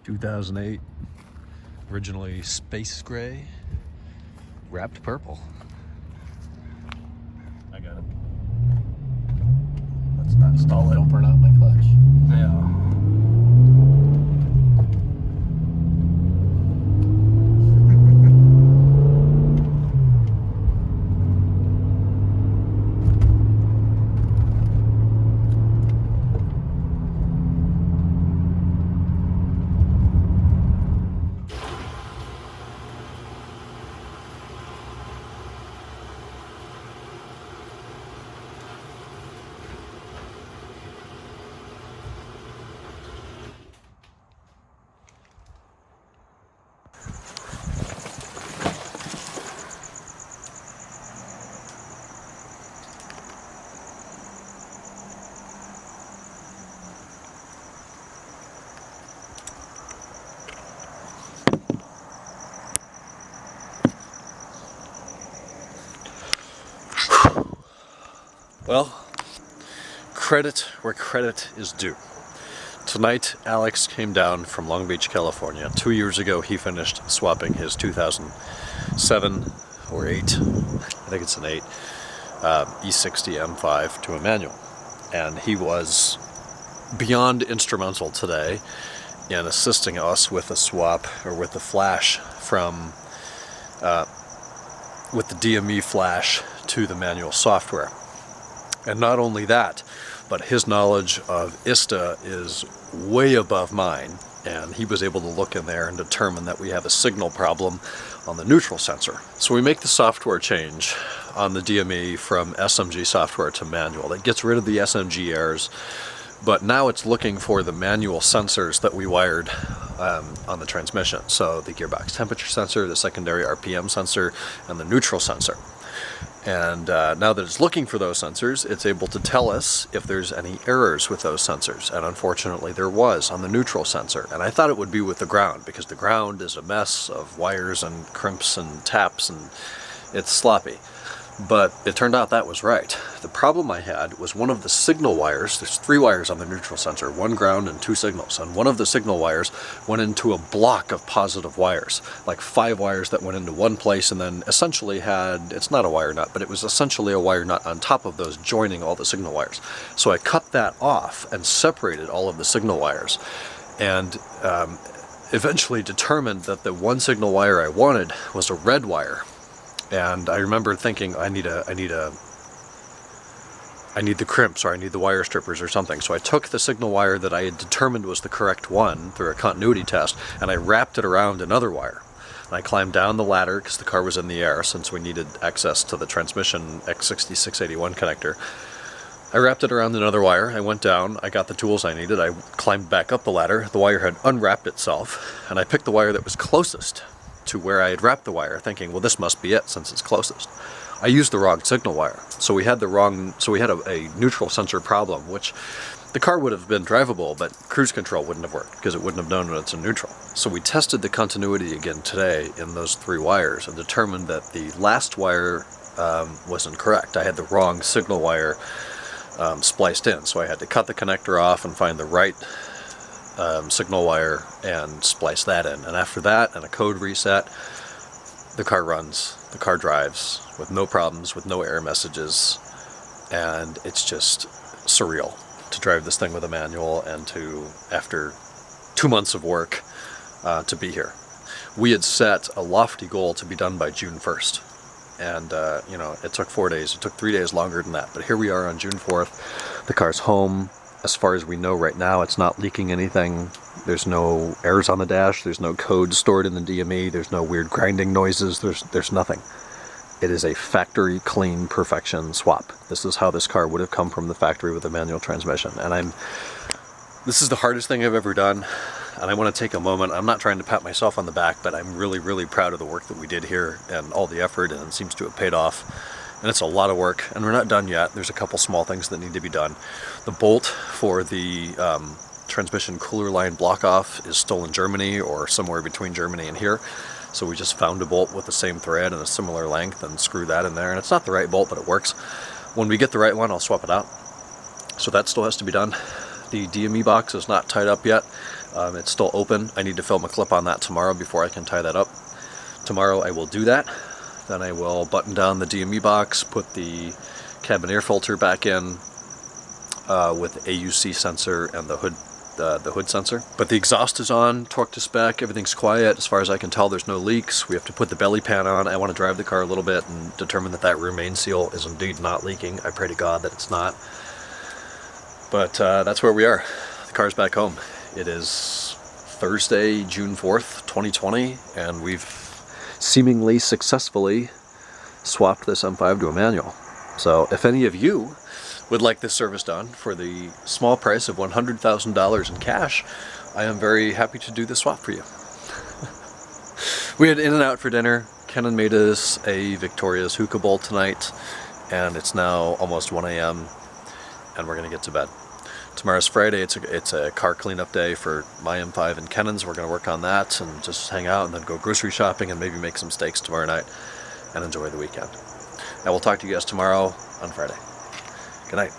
2008, originally space gray, wrapped purple. I got it. Let's not stall it. Don't burn out my clutch. Yeah. Well, credit where credit is due. Tonight, Alex came down from Long Beach, California. 2 years ago, he finished swapping his 2007 or 8, I think it's an 8, E60 M5 to a manual. And he was beyond instrumental today in assisting us with the swap, or with the flash from, with the DME flash to the manual software. And not only that, but his knowledge of ISTA is way above mine, and he was able to look in there and determine that we have a signal problem on the neutral sensor. So we make the software change on the DME from SMG software to manual. That gets rid of the SMG errors, but now it's looking for the manual sensors that we wired on the transmission. So the gearbox temperature sensor, the secondary RPM sensor, and the neutral sensor. And now that it's looking for those sensors, it's able to tell us if there's any errors with those sensors. And unfortunately there was on the neutral sensor. And I thought it would be with the ground, because the ground is a mess of wires and crimps and taps, and it's sloppy. But it turned out that was right. The problem I had was one of the signal wires. There's 3 wires on the neutral sensor, 1 ground and 2 signals. And one of the signal wires went into a block of positive wires, like 5 wires that went into one place, and then essentially had, it's not a wire nut, but it was essentially a wire nut on top of those joining all the signal wires. So I cut that off and separated all of the signal wires, and eventually determined that the one signal wire I wanted was a red wire. And I remember thinking, I need the crimps, or I need the wire strippers or something. So I took the signal wire that I had determined was the correct one through a continuity test, and I wrapped it around another wire. And I climbed down the ladder, because the car was in the air, since we needed access to the transmission X6681 connector. I wrapped it around another wire, I went down, I got the tools I needed, I climbed back up the ladder, the wire had unwrapped itself, and I picked the wire that was closest to where I had wrapped the wire, thinking, well, this must be it since it's closest. I used the wrong signal wire, so we had a neutral sensor problem, which the car would have been drivable, but cruise control wouldn't have worked, because it wouldn't have known that it's in neutral. So we tested the continuity again today in those 3 wires, and determined that the last wire wasn't correct. I had the wrong signal wire spliced in, so I had to cut the connector off and find the right signal wire and splice that in. And after that and a code reset, the car runs, the car drives with no problems, with no error messages, and it's just surreal to drive this thing with a manual, and to, after 2 months of work, to be here. We had set a lofty goal to be done by June 1st, and you know, it took 4 days, it took 3 days longer than that, but here we are on June 4th, the car's home. As far as we know right now, it's not leaking anything. There's no errors on the dash, there's no code stored in the DME, there's no weird grinding noises, there's nothing. It is a factory clean perfection swap. This is how this car would have come from the factory with a manual transmission. And this is the hardest thing I've ever done, and I want to take a moment. I'm not trying to pat myself on the back, but I'm really, really proud of the work that we did here and all the effort, and it seems to have paid off. And it's a lot of work, and we're not done yet. There's a couple small things that need to be done. The bolt for the transmission cooler line block off is still in Germany, or somewhere between Germany and here. So we just found a bolt with the same thread and a similar length and screw that in there. And it's not the right bolt, but it works. When we get the right one, I'll swap it out. So that still has to be done. The DME box is not tied up yet. It's still open. I need to film a clip on that tomorrow before I can tie that up. Tomorrow I will do that. Then I will button down the DME box, put the cabin air filter back in with the AUC sensor and the hood sensor. But the exhaust is on, torque to spec, everything's quiet. As far as I can tell, there's no leaks. We have to put the belly pan on. I want to drive the car a little bit and determine that that rear main seal is indeed not leaking. I pray to God that it's not. But that's where we are. The car's back home. It is Thursday, June 4th, 2020, and we've seemingly successfully swapped this M5 to a manual. So if any of you would like this service done for the small price of $100,000 in cash, I am very happy to do the swap for you. We had In-N-Out for dinner. Kenan made us a Victoria's hookah bowl tonight, and it's now almost 1 a.m. and we're gonna get to bed. Tomorrow's Friday. It's a car cleanup day for my M5 and Kenan's. We're going to work on that and just hang out and then go grocery shopping and maybe make some steaks tomorrow night and enjoy the weekend. I will talk to you guys tomorrow on Friday. Good night.